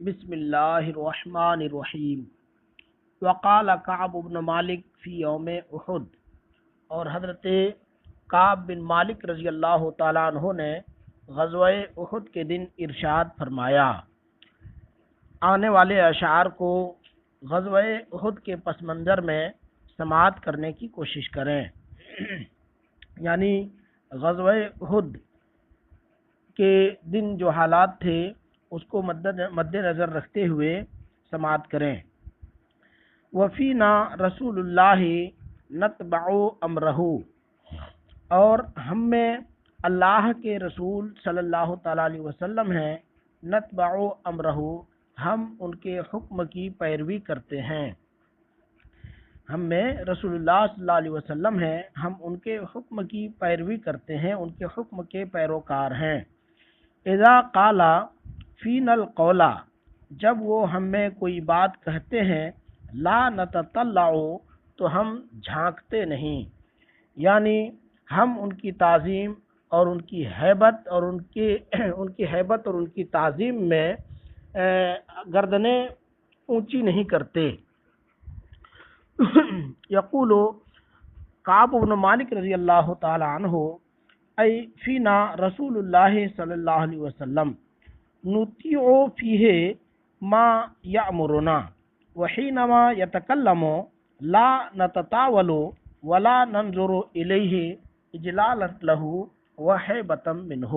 بسم اللہ الرحمن الرحیم۔ وقال کعب بن مالک فی یوم احد، اور حضرت کعب بن مالک رضی اللہ تعالیٰ عنہ نے غزوہ احد کے دن ارشاد فرمایا۔ آنے والے اشعار کو غزوہ احد کے پس منظر میں سماعت کرنے کی کوشش کریں، یعنی غزوہ احد کے دن جو حالات تھے اس کو مد نظر رکھتے ہوئے سماعت کریں۔ وفینا رسول اللہ نتبع امرہ، اور ہم میں اللہ کے رسول صلی اللہ تعالیٰ علیہ وسلم ہیں، نتبع امرہ، ہم ان کے حکم کی پیروی کرتے ہیں۔ ہم میں رسول اللہ صلی اللہ علیہ وسلم ہیں، ہم ان کے حکم کی پیروی کرتے ہیں، ان کے حکم کے پیروکار ہیں۔ اذا قالا فین القولا، جب وہ ہم میں کوئی بات کہتے ہیں، لا نتطلع، تو ہم جھانکتے نہیں، یعنی ہم ان کی تعظیم اور ان کی ہیبت اور ان کی تعظیم میں گردنیں اونچی نہیں کرتے۔ یقول کعب بن مالک رضی اللہ تعالی عنہ، ای فینا رسول اللہ صلی اللہ علیہ وسلم، نطیع فیہ ما یأمرنا، وحینما یتکلم لا نتطاول ولا ننظر الیہ اجلالا لہ وحیبۃ منہ۔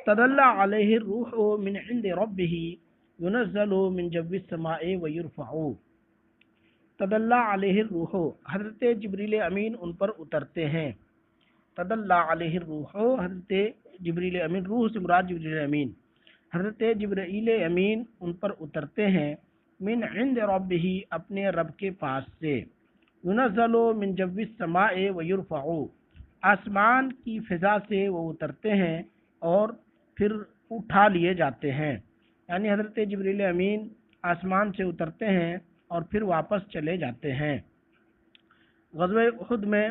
تدلی علیہ الروح من عند ربہ، ينزل من جو السماء ويرفع۔ تدلی علیہ الروح، حضرت جبریل امین ان پر اترتے ہیں۔ تدلی علیہ الروح، حضرت جبریل امین، روح سے مراد جبریل امین، حضرت جبریل امین ان پر اترتے ہیں، من عند ربہ، اپنے رب کے پاس سے، ينزل من جو السماء ويرفع، آسمان کی فضا سے وہ اترتے ہیں اور پھر اٹھا لیے جاتے ہیں، یعنی حضرت جبریل امین آسمان سے اترتے ہیں اور پھر واپس چلے جاتے ہیں۔ غزوہ احد میں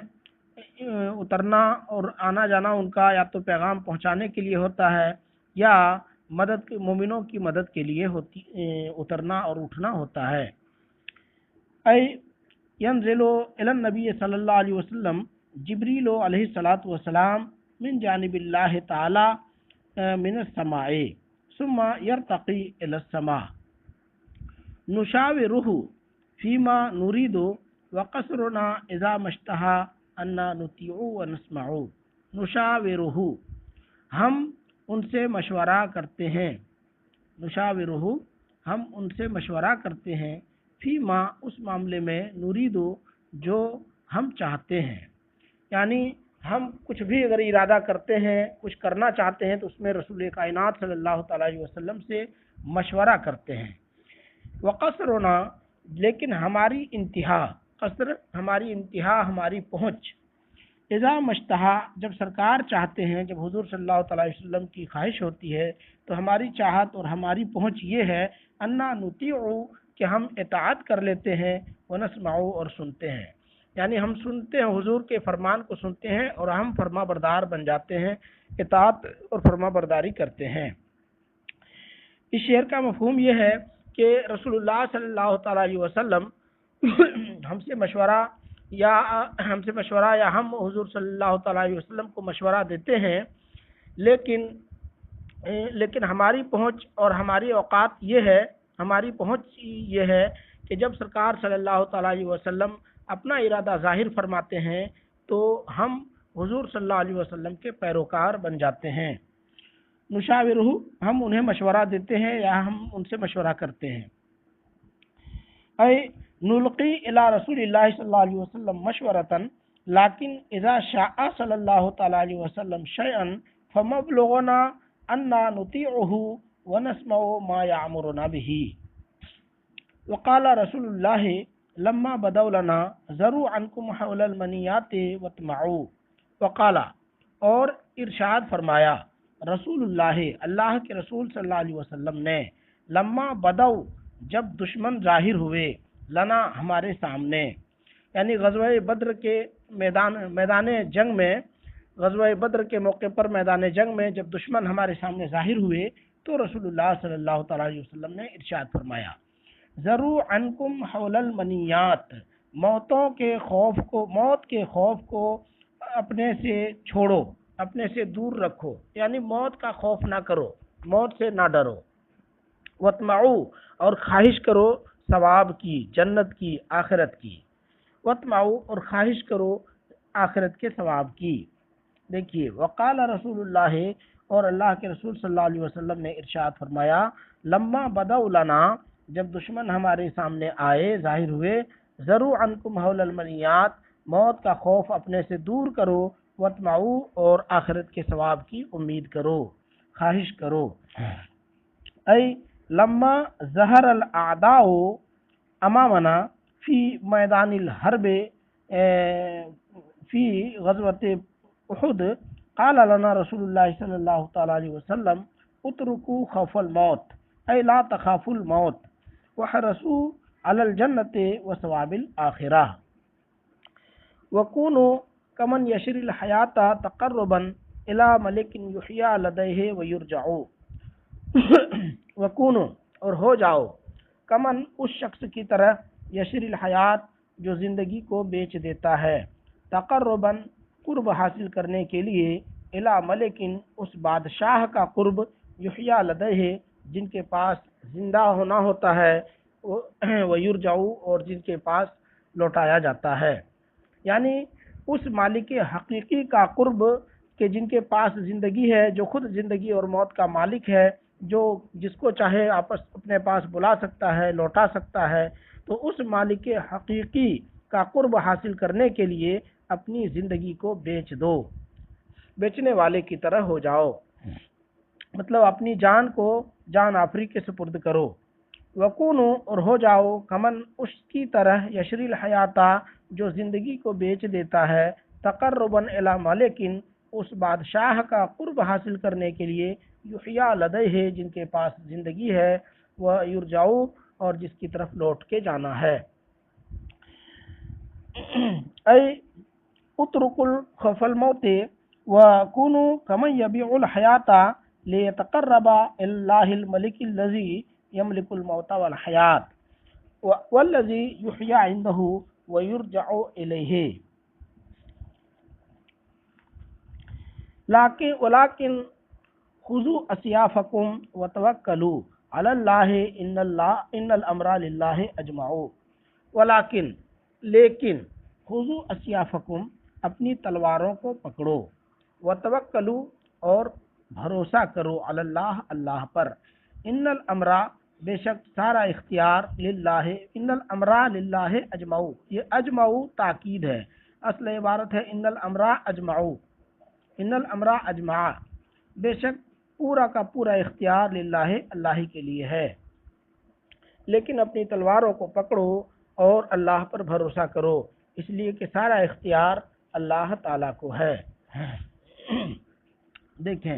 اترنا اور آنا جانا ان کا یا تو پیغام پہنچانے کے لیے ہوتا ہے یا مومنوں کی مدد کے لیے اترنا اور اٹھنا ہوتا ہے۔ ای ینزل الی النبی صلی اللہ علیہ وسلم جبریل علیہ الصلاۃ والسلام من جانب اللہ تعالی من السماء ثم يرتقي الى السماء، نشاورہ فیما نرید وقصرنا اذا مشتہا انا نطیع ونسمع۔ نشاورہ، ہم ان سے مشورہ کرتے ہیں، نشاورہ، ہم ان سے مشورہ کرتے ہیں، فیما، اس معاملے میں، نرید، جو ہم چاہتے ہیں، یعنی ہم کچھ بھی اگر ارادہ کرتے ہیں، کچھ کرنا چاہتے ہیں تو اس میں رسول کائنات صلی اللہ تعالیٰ علیہ وسلم سے مشورہ کرتے ہیں۔ وقصرنا، لیکن ہماری انتہا، قصر ہماری انتہا، ہماری پہنچ، اذا مشتہا، جب سرکار چاہتے ہیں، جب حضور صلی اللہ تعالیٰ علیہ وسلم کی خواہش ہوتی ہے تو ہماری چاہت اور ہماری پہنچ یہ ہے، انا نطیع، کہ ہم اطاعت کر لیتے ہیں، ونسمع، اور سنتے ہیں، یعنی ہم سنتے ہیں، حضور کے فرمان کو سنتے ہیں اور ہم فرما بردار بن جاتے ہیں، اطاعت اور فرما برداری کرتے ہیں۔ اس شعر کا مفہوم یہ ہے کہ رسول اللہ صلی اللہ تعالیٰ علیہ وسلم ہم سے مشورہ یا ہم حضور صلی اللہ تعالیٰ علیہ وسلم کو مشورہ دیتے ہیں، لیکن ہماری پہنچ اور ہماری اوقات یہ ہے، ہماری پہنچ یہ ہے کہ جب سرکار صلی اللہ تعالیٰ علیہ وسلم اپنا ارادہ ظاہر فرماتے ہیں تو ہم حضور صلی اللہ علیہ وسلم کے پیروکار بن جاتے ہیں۔ نشاورہ، ہم انہیں مشورہ دیتے ہیں یا ہم ان سے مشورہ کرتے ہیں۔ اے نلقی الی رسول اللہ صلی اللہ علیہ وسلم مشورتاً، لیکن اذا شاء صلی اللہ تعالیٰ علیہ وسلم شیئا فمبلغنا انا نطیعہ ونسمع ما یامرنا بہ۔ وقال رسول اللہ لما بدوا لنا ذروا عنکم حول المنیات واتمعوا۔ وقال، اور ارشاد فرمایا رسول اللہ، اللہ کے رسول صلی اللہ علیہ وسلم نے، لما بدوا، جب دشمن ظاہر ہوئے، لنا، ہمارے سامنے، یعنی غزوہ بدر کے میدان جنگ میں غزوہ بدر کے موقع پر میدان جنگ میں جب دشمن ہمارے سامنے ظاہر ہوئے تو رسول اللہ صلی اللہ تعالی علیہ وسلم نے ارشاد فرمایا ذرو عنکم حول المنیات، موت کے خوف کو اپنے سے چھوڑو، اپنے سے دور رکھو، یعنی موت کا خوف نہ کرو، موت سے نہ ڈرو۔ وطمعو، اور خواہش کرو ثواب کی، جنت کی، آخرت کی۔ وطمعو، اور خواہش کرو آخرت کے ثواب کی۔ دیکھیے وقال رسول اللہ، اور اللہ کے رسول صلی اللہ علیہ وسلم نے ارشاد فرمایا لما بدأ لنا، جب دشمن ہمارے سامنے آئے، ظاہر ہوئے، ذرو عنکم حول المنیات، موت کا خوف اپنے سے دور کرو، وطمعو، اور آخرت کے ثواب کی امید کرو، خواہش کرو۔ ای لما ظہر الاعداء امامنا فی میدان الحرب فی غزوۃ احد قال لنا رسول اللہ صلی اللہ تعالی علیہ وسلم اترکوا خوف الموت، ای لا تخافوا الموت وحرصوا علی الجنۃ وثواب الآخرہ، وکونوا کمن یشری الحیات تقربا الی ملک یحیی لدیہ ویرجع، وکونوا، اور ہو جاؤ، کمن، اس شخص کی طرح، یشری الحیات، جو زندگی کو بیچ دیتا ہے، تقربا، قرب حاصل کرنے کے لیے، الی ملکن، اس بادشاہ کا قرب، یحیی لدیہ، جن کے پاس زندہ ہونا ہوتا ہے، ویرجعو، اور جن کے پاس لوٹایا جاتا ہے، یعنی اس مالک حقیقی کا قرب کہ جن کے پاس زندگی ہے، جو خود زندگی اور موت کا مالک ہے، جو جس کو چاہے اپنے پاس بلا سکتا ہے، لوٹا سکتا ہے، تو اس مالک حقیقی کا قرب حاصل کرنے کے لیے اپنی زندگی کو بیچ دو، بیچنے والے کی طرح ہو جاؤ، مطلب اپنی جان کو جان آفری کے سپرد کرو۔ وکونو، اور ہو جاؤ، کمن، اس کی طرح، یشری الحیاتا، جو زندگی کو بیچ دیتا ہے، تقرباً الی مالکن، اس بادشاہ کا قرب حاصل کرنے کے لیے، یحیی لدیہ، جن کے پاس زندگی ہے، ویرجعو، اور جس کی طرف لوٹ کے جانا ہے۔ ای اترک خوف الموت وکونوا کمن یبیع الحیات لیتقرب الی اللہ الملک الذی یملک الموت والحیات والذی یحیی عنده ویرجع الیہ، ولکن خذوا اسیافکم وتوکلوا علی اللہ ان الامر للہ اجمع، لیکن خذوا اسیافکم، اپنی تلواروں کو پکڑو، وتوکلوا، اور بھروسہ کرو، علی اللہ پر، ان الامر، بے شک سارا اختیار، للہ، ان الامر للہ اجمع، یہ اجمع تاکید ہے، اصل عبارت ہے ان الامر اجمع، ان الامر اجمع، بے شک پورا کا پورا اختیار للہ، اللہ کے لیے ہے، لیکن اپنی تلواروں کو پکڑو اور اللہ پر بھروسہ کرو، اس لیے کہ سارا اختیار اللہ تعالیٰ کو ہے۔ دیکھیں،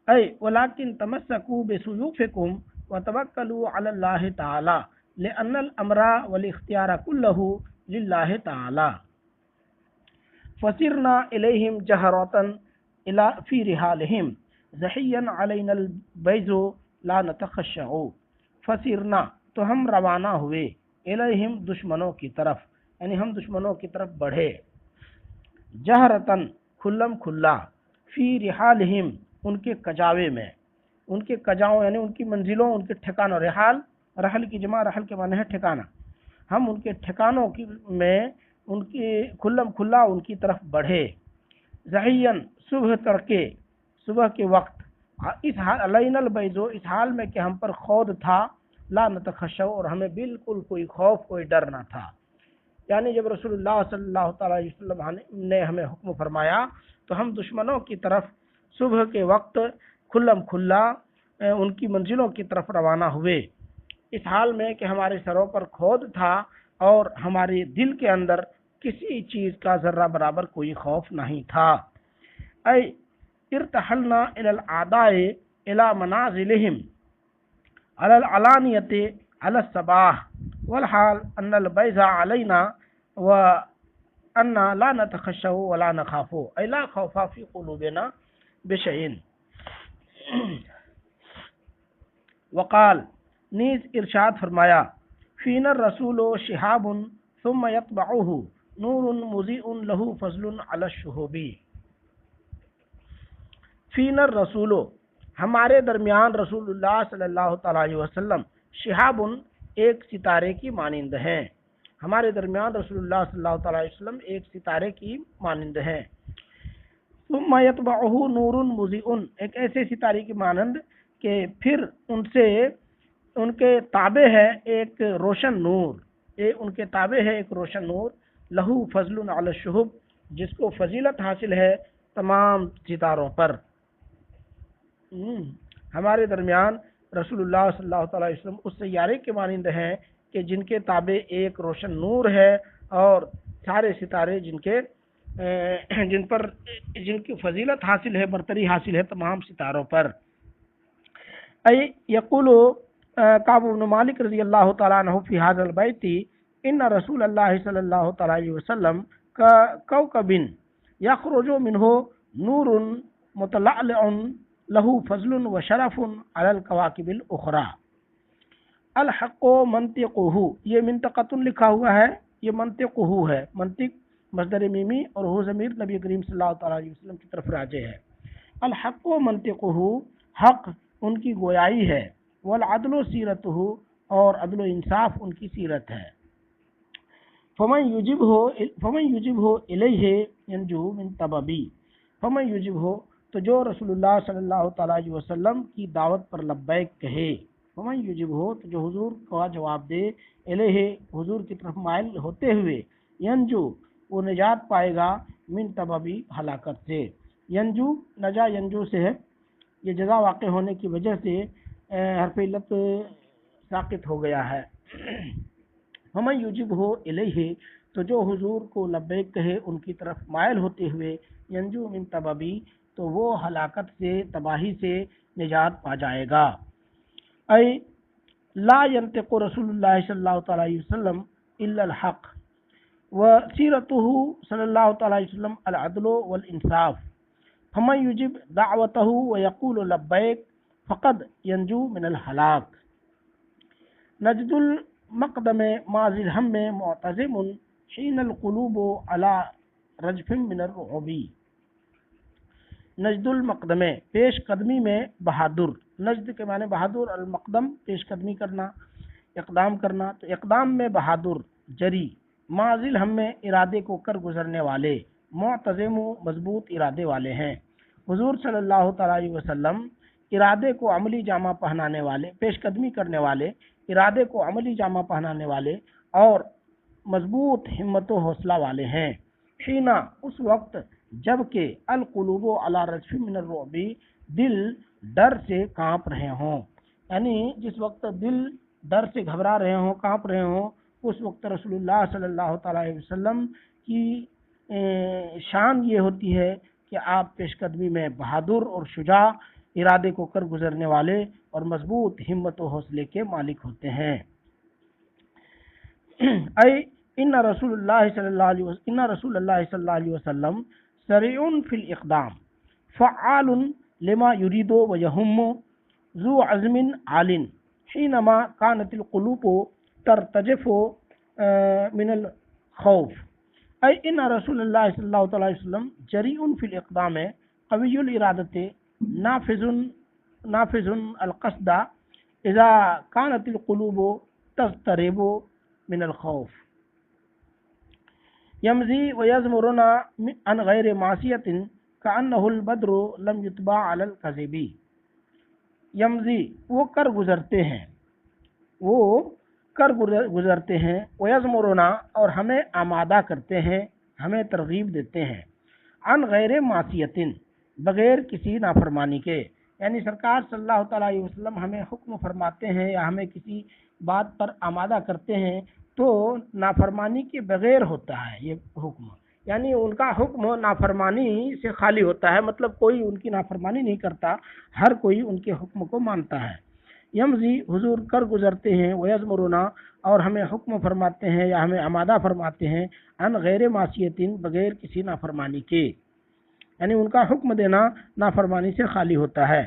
اے ولیکن تمسکوا بسیوفکم وتوکلوا علی اللہ تعالی لأن الامر والاختیار کلہ للہ تعالی، فسرنا الیہم جہرۃ فی رحالہم زحیا علینا البیض لا نتخشع، فسرنا، تو ہم روانہ ہوئے، الیہم، دشمنوں کی طرف، یعنی ہم دشمنوں کی طرف بڑھے، جہرتن، کھلم کھلا، فی رحالہم، ان کے کجاوے میں، ان کے کجاؤں یعنی ان کی منزلوں، ان کے ٹھکانوں، رحل کی جمع، رحل کے معنی ہے ٹھکانہ، ہم ان کے ٹھکانوں میں ان کی کھلم کھلا ان کی طرف بڑھے، زحین، صبح تڑکے، صبح کے وقت، اس حال علینا البیض، اس حال میں کہ ہم پر خود تھا، لا نتخشع، اور ہمیں بالکل کوئی خوف، کوئی ڈر نہ تھا، یعنی جب رسول اللہ صلی اللہ تعالی علیہ وسلم نے ہمیں حکم فرمایا تو ہم دشمنوں کی طرف صبح کے وقت کھلم کھلا ان کی منزلوں کی طرف روانہ ہوئے، اس حال میں کہ ہمارے سروں پر کھود تھا اور ہمارے دل کے اندر کسی چیز کا ذرہ برابر کوئی خوف نہیں تھا۔ اے ارتحلنا الی الاعداء الی منازلہم علی العلانیۃ علی الصباح والحال ان البیض علینا و انا لا نتخشع ولا نخاف اي لا خوف في قلوبنا بشيء. وقال نیز ارشاد فرمایا فین الرسول شہاب ثم یتبعہ نور مضیء له فضل علی الشہوب. فین الرسول ہمارے درمیان رسول اللہ صلی اللہ تعالی علیہ وسلم شہاب ایک ستارے کی مانند ہیں. ہمارے درمیان رسول اللہ صلی اللہ تعالی علیہ وسلم ایک ستارے کی مانند ہیں. ثم یتبعہ نور مضیء ایک ایسے ستارے کی مانند کہ پھر ان سے ان کے تابع ہے ایک روشن نور، ان کے تابع ہے ایک روشن نور، لہو فضل علی الشہب جس کو فضیلت حاصل ہے تمام ستاروں پر. ہمارے درمیان رسول اللہ صلی اللہ تعالی علیہ وسلم اس سیارے کے مانند ہیں کہ جن کے تابع ایک روشن نور ہے اور سارے ستارے جن کی فضیلت حاصل ہے، برتری حاصل ہے تمام ستاروں پر. یقول کعب بن مالک رضی اللہ تعالیٰ عنہ فی ھذا البیت ان رسول اللہ صلی اللہ تعالیٰ علیہ وسلم کوکب یخرج منہ نور متلألع لہ فضل و شرف علی الکواکب الاخری. الحق منطقہ یہ منطقۃ لکھا ہوا ہے، یہ منطقہ ہے، منطق مصدر میمی اور ہو ضمیر نبی کریم صلی اللہ تعالیٰ علیہ وسلم کی طرف راجع ہے. الحق منطقہ حق ان کی گویائی ہے، والعدل سیرتہ اور عدل و انصاف ان کی سیرت ہے. فمن یجبہ الیہ ینجو من طببی. فمن یجبہ تو جو رسول اللہ صلی اللہ تعالیٰ علیہ وسلم کی دعوت پر لبیک کہے، فمن یجبہ تو جو حضور کا جواب دے، الیہ حضور کی طرف مائل ہوتے ہوئے، ینجو وہ نجات پائے گا، من طببی ہلاکت سے. ینجو نجا ینجو سے ہے، یہ جزا واقع ہونے کی وجہ سے حرف علت ساقط ہو گیا ہے. ہمیں یوجب ہو الیہ تو جو حضور کو لبیک کہے ان کی طرف مائل ہوتے ہوئے، ینجو من طببی تو وہ ہلاکت سے تباہی سے نجات پا جائے گا. اے لا ینطق رسول اللہ صلی اللہ تعالی علیہ وسلم الا الحق وسیرتہ صلی اللہ تعالی علیہ وسلم العدل والانصاف. فمن یجب دعوتہ ویقول لبیک فقد ینجو من الحلاک. نجد المقدم ماضی الہم معتزم حین القلوب علی رجف من الرعب. نجد المقدم پیش قدمی میں بہادر، نجد کے معنی بہادر، المقدم پیش قدمی کرنا، اقدام کرنا، تو اقدام میں بہادر، جری، ماضی الہم میں ارادے کو کر گزرنے والے، معتزم مضبوط ارادے والے ہیں. حضور صلی اللہ تعالیٰ علیہ وسلم ارادے کو عملی جامہ پہنانے والے، پیش قدمی کرنے والے، ارادے کو عملی جامہ پہنانے والے اور مضبوط ہمت و حوصلہ والے ہیں. حینا اس وقت جب کہ القلوب علی رجف من الرعب دل ڈر سے کانپ رہے ہوں، یعنی جس وقت دل ڈر سے گھبرا رہے ہوں، کانپ رہے ہوں، اس وقت رسول اللہ صلی اللہ تعالیٰ علیہ وسلم کی شان یہ ہوتی ہے کہ آپ پیش قدمی میں بہادر اور شجاع، ارادے کو کر گزرنے والے اور مضبوط ہمت و حوصلے کے مالک ہوتے ہیں. اے ان رسول اللہ صلی اللہ علیہ وسلم سریع فی الاقدام فعال لما یرید ویہم ذو عزم عال حینما کانت القلوب ترتجف من الخوف. اے ان رسول اللہ صلی اللہ تعالی علیہ وسلم جریع فی الاقدام قوی الارادت نافذ القصد اذا كانت القلوب تضطرب من الخوف. یمضی ویزمرنا عن غیر معصیت کأنہ البدر لم یتبع علی الکذب. یمضی وہ کر گزرتے ہیں، ویزمرنا اور ہمیں آمادہ کرتے ہیں، ہمیں ترغیب دیتے ہیں، عن غیر معصیت بغیر کسی نافرمانی کے، یعنی سرکار صلی اللہ تعالیٰ علیہ وسلم ہمیں حکم فرماتے ہیں یا ہمیں کسی بات پر آمادہ کرتے ہیں تو نافرمانی کے بغیر ہوتا ہے یہ حکم، یعنی ان کا حکم نافرمانی سے خالی ہوتا ہے، مطلب کوئی ان کی نافرمانی نہیں کرتا، ہر کوئی ان کے حکم کو مانتا ہے. یمضی حضور کر گزرتے ہیں، ویزمرنا اور ہمیں حکم فرماتے ہیں یا ہمیں آمادہ فرماتے ہیں ان غیر معصیتین بغیر کسی نافرمانی کے، یعنی ان کا حکم دینا نافرمانی سے خالی ہوتا ہے۔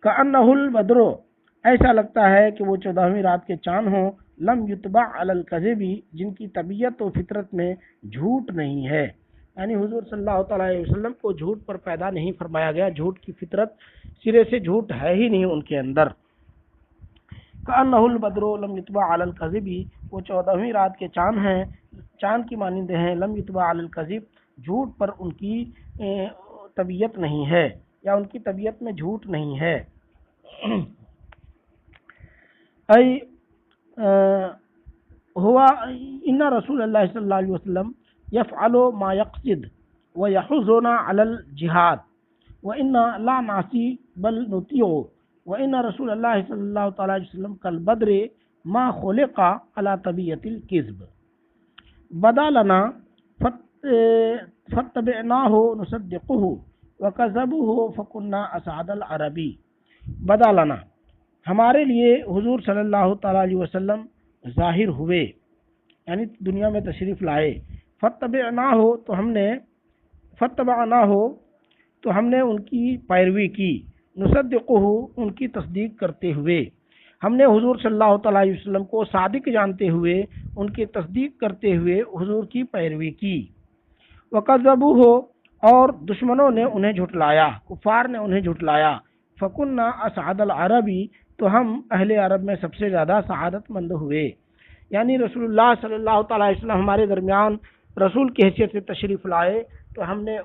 کأنہ البدر، ایسا لگتا ہے کہ وہ 14ویں رات کے چاند ہوں، لم یتبع علی الکذب، جن کی طبیعت و فطرت میں جھوٹ نہیں ہے، یعنی حضور صلی اللہ تعالیٰ علیہ وسلم کو جھوٹ پر پیدا نہیں فرمایا گیا، جھوٹ کی فطرت سرے سے جھوٹ ہے ہی نہیں ان کے اندر۔ کأنہ البدر لم یتبع علی الکذب، وہ 14ویں رات کے چاند ہیں، چاند کی مانند ہیں، لم یتبع علی الکذب، جھوٹ پر ان کی طبیعت نہیں ہے یا ان کی طبیعت میں جھوٹ نہیں ہے۔ ای ہوا ان رسول اللہ صلی اللہ علیہ وسلم یفعل ما یقصد ویحضنا علی الجہاد وإنا لا نعصی بل نطیع وإن رسول اللہ صلی اللہ تعالی علیہ وسلم کالبدر ما خلق على طبیعت الکذب بدا لنا فاتبعناہ نصدقہ وکذبہ فکنا اسعد العربی۔ بدا لنا، ہمارے لیے حضور صلی اللہ تعالیٰ علیہ وسلم ظاہر ہوئے، یعنی دنیا میں تشریف لائے۔ فتبعناہ، تو ہم نے ان کی پیروی کی، نصدقہ، ان کی تصدیق کرتے ہوئے، ہم نے حضور صلی اللہ تعالیٰ علیہ وسلم کو صادق جانتے ہوئے ان کی تصدیق کرتے ہوئے حضور کی پیروی کی۔ وکذبوہ، اور دشمنوں نے انہیں جھٹلایا، کفار نے انہیں جھٹلایا۔ فکنا اسعد العربی، تو ہم اہل عرب میں سب سے زیادہ سعادت مند ہوئے، یعنی رسول اللہ صلی اللہ تعالیٰ علیہ وسلم ہمارے درمیان رسول کی حیثیت سے تشریف لائے تو ہم نے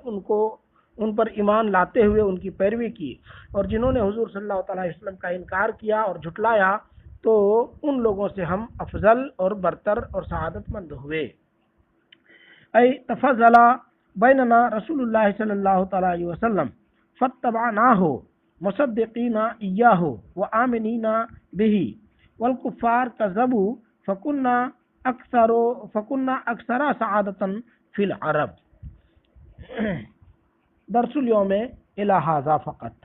ان پر ایمان لاتے ہوئے ان کی پیروی کی، اور جنہوں نے حضور صلی اللہ تعالیٰ علیہ وسلم کا انکار کیا اور جھٹلایا تو ان لوگوں سے ہم افضل اور برتر اور سعادت مند ہوئے۔ ای تفضل بیننا رسول اللہ صلی اللہ تعالیٰ علیہ وسلم فاتبعناہ مصدقین ایاہ وآمنین بہ والکفار کذبوا فکنا اکثر سعادتا فی العرب۔ درس الیوم الی ھذا فقط۔